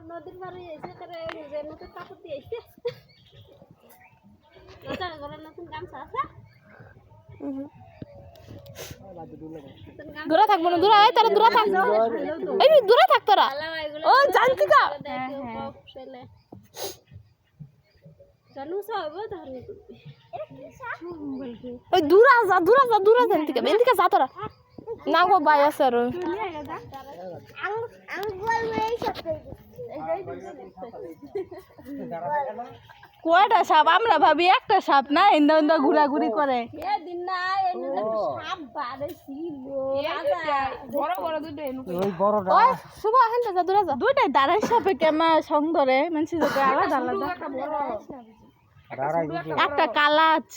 নদীর পাড়ে এসে করে যে নতুন কাপড় দিয়ে এসে নতুন করে নতুন গামছা আছে দূরে থাকবো না দূরে তারা দূরে থাক এই দূরে থাক তোরা ও জানতি কা জানু সব ধরে ওই দূরে জানতি কা এদিকে যা তোরা না গো ভাই আছে আর কয়টা সাপ আমরা ভাবি একটা সাপ না ইন্দা ইন্দা ঘোরাঘুরি করে দিন না সাপ বাড়ে ছিল বড় বড় দুটো ওই বড়টা ওই শুভ হেন যা দূরে যা দুইটাই দাঁড়াই সাপে কেমা সং ধরে মানুষ যে আলাদা আলাদা একটা বড় দাঁড়াই দিছে একটা কালাচ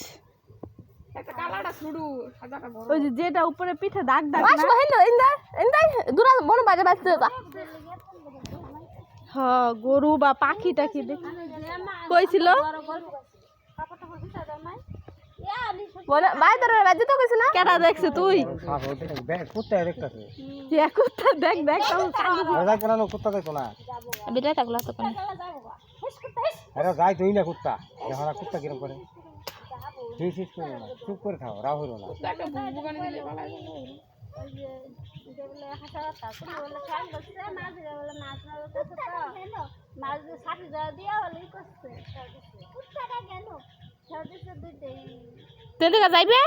একটা কালাটা শুরু সাদাটা বড় ওই যে যেটা উপরে পিঠে দাগ দাগ না শুভ হেন ইন্দা ইন্দা দূরে বড় বাইরে বাইতে যা হ্যাঁ গরু বা পাখি টাকি দেখি কইছিল বলে ভাই তোর বাজে তো কইছ না কেডা দেখছ তুই সাপ ওটা ব্যাগ কুত্তা দেখতাছে ইয়া কুত্তা দেখ দেখ রাজা কেন কুত্তা দেখো না বিটা থাকলা তো কোন আরে যাই তুই না কুত্তা এখন কুত্তা কিরম করে তুই শেষ করে না চুপ করে থাও রাও হইলো না একটা বুগানি দিলে ভালো লাগে ওই যে যেগুলো হাসাতা তুমি বলে খান বসে মাছ বলে মাছ না করতে তো মাছ যে সাথে যা দিয়া বলেই করছে কুত্তাটা কেন সাথে দুইটাই তেদিকে যাইবে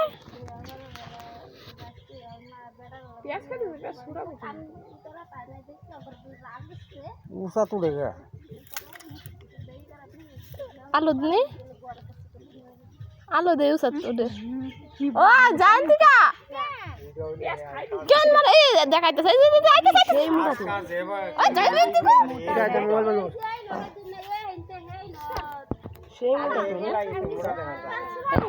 পেঁয়াজ খাবি পেঁয়াজ সুরাবো আমি তোরা পারে দেখছি আবার রাগ দিচ্ছে উষা তুড়ে গে আলু দিনি আলু দে উসাত ওদে ও জানতি কা কেন মারে এই দেখাইতেছে এই যে দেখাইতেছে সেই মুড়া ওই যাইবে তুই এটা এটা মোবাইল বলো এই সেই মুড়া